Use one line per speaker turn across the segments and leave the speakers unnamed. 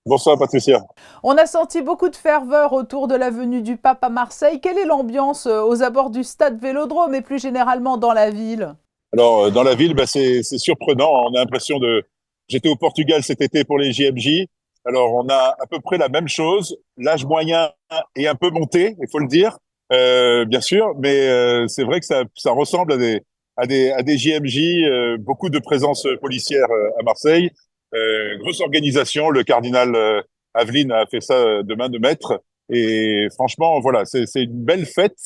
Bonsoir Patricia.
On a senti beaucoup de ferveur autour de la venue du pape à Marseille. Quelle est l'ambiance aux abords du stade Vélodrome et plus généralement dans la ville?
Alors dans la ville, c'est surprenant. On a l'impression de. J'étais au Portugal cet été pour les JMJ. Alors on a à peu près la même chose. L'âge moyen est un peu monté, il faut le dire, bien sûr, mais c'est vrai que ça ressemble à des JMJ. Beaucoup de présence policière à Marseille. Grosse organisation. Le cardinal Aveline a fait ça de main de maître. Et franchement, voilà, c'est une belle fête.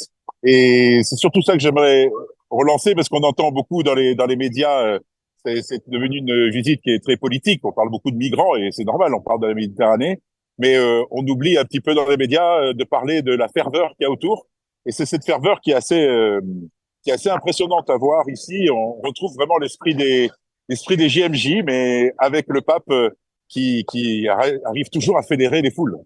Et c'est surtout ça que j'aimerais relancer parce qu'on entend beaucoup dans les médias. C'est devenu une visite qui est très politique. On parle beaucoup de migrants et c'est normal. On parle de la Méditerranée, mais on oublie un petit peu dans les médias de parler de la ferveur qu'il y a autour. Et c'est cette ferveur qui est assez impressionnante à voir ici. On retrouve vraiment l'esprit des JMJ, mais avec le pape qui arrive toujours à fédérer les foules.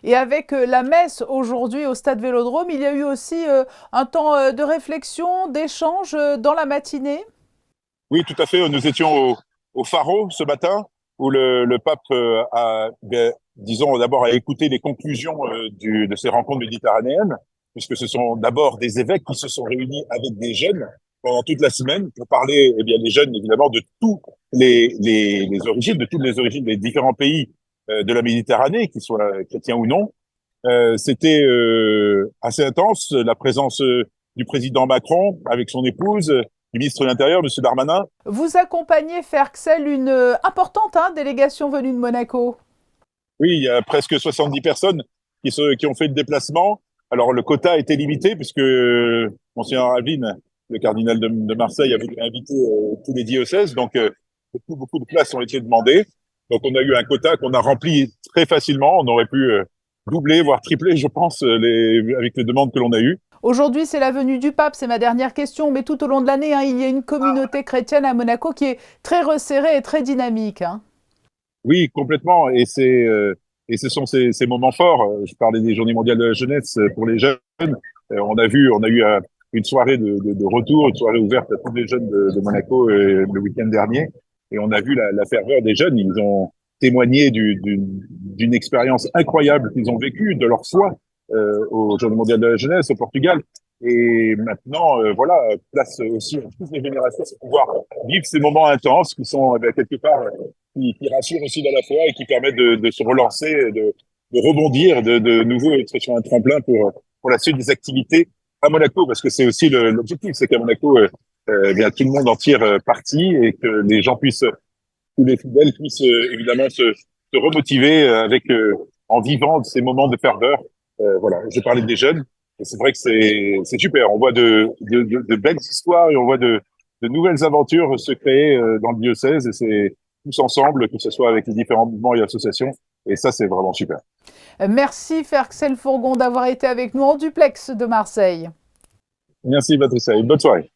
Et avec la messe aujourd'hui au stade Vélodrome, il y a eu aussi un temps de réflexion, d'échange dans la matinée.
Oui, tout à fait. Nous étions au Pharo ce matin, où le pape disons, d'abord a écouté les conclusions de ces rencontres méditerranéennes, puisque ce sont d'abord des évêques qui se sont réunis avec des jeunes pendant toute la semaine pour parler, eh bien, les jeunes, évidemment, de tous les origines, de toutes les origines des différents pays de la Méditerranée, qu'ils soient chrétiens ou non. C'était assez intense, la présence du président Macron avec son épouse, du ministre de l'Intérieur, M. Darmanin.
Vous accompagnez Ferxel, une importante délégation venue de Monaco.
Oui, il y a presque 70 personnes qui ont fait le déplacement. Alors, le quota était limité puisque Monseigneur Aveline, le cardinal de Marseille, a voulu inviter tous les diocèses. Donc, beaucoup de places ont été demandées. Donc, on a eu un quota qu'on a rempli très facilement. On aurait pu doubler, voire tripler, je pense, avec les demandes que l'on a eues.
Aujourd'hui, c'est la venue du pape, c'est ma dernière question, mais tout au long de l'année, il y a une communauté chrétienne à Monaco qui est très resserrée et très dynamique.
Oui, complètement. Et ce sont ces moments forts. Je parlais des Journées mondiales de la jeunesse pour les jeunes. On a eu une soirée de retour, une soirée ouverte à tous les jeunes de Monaco le week-end dernier. Et on a vu la ferveur des jeunes. Ils ont témoigné d'une expérience incroyable qu'ils ont vécue, de leur foi aux Journées mondiales de la jeunesse au Portugal. Et maintenant, voilà, place aussi à toutes les générations de pouvoir vivre ces moments intenses qui sont quelque part qui rassurent aussi dans la foi et qui permettent de se relancer, de rebondir de nouveau, être sur un tremplin pour la suite des activités à Monaco, parce que c'est aussi l'objectif, c'est qu'à Monaco, bien, tout le monde en tire parti et que les gens puissent, tous les fidèles puissent évidemment se remotiver en vivant ces moments de ferveur. Voilà, je parlais des jeunes, et c'est vrai que c'est super. On voit de belles histoires et on voit de nouvelles aventures se créer dans le diocèse, et c'est tous ensemble, que ce soit avec les différents mouvements et associations. Et ça, c'est vraiment super.
Merci Ferxel Fourgon d'avoir été avec nous en duplex de Marseille.
Merci Patricia et bonne soirée.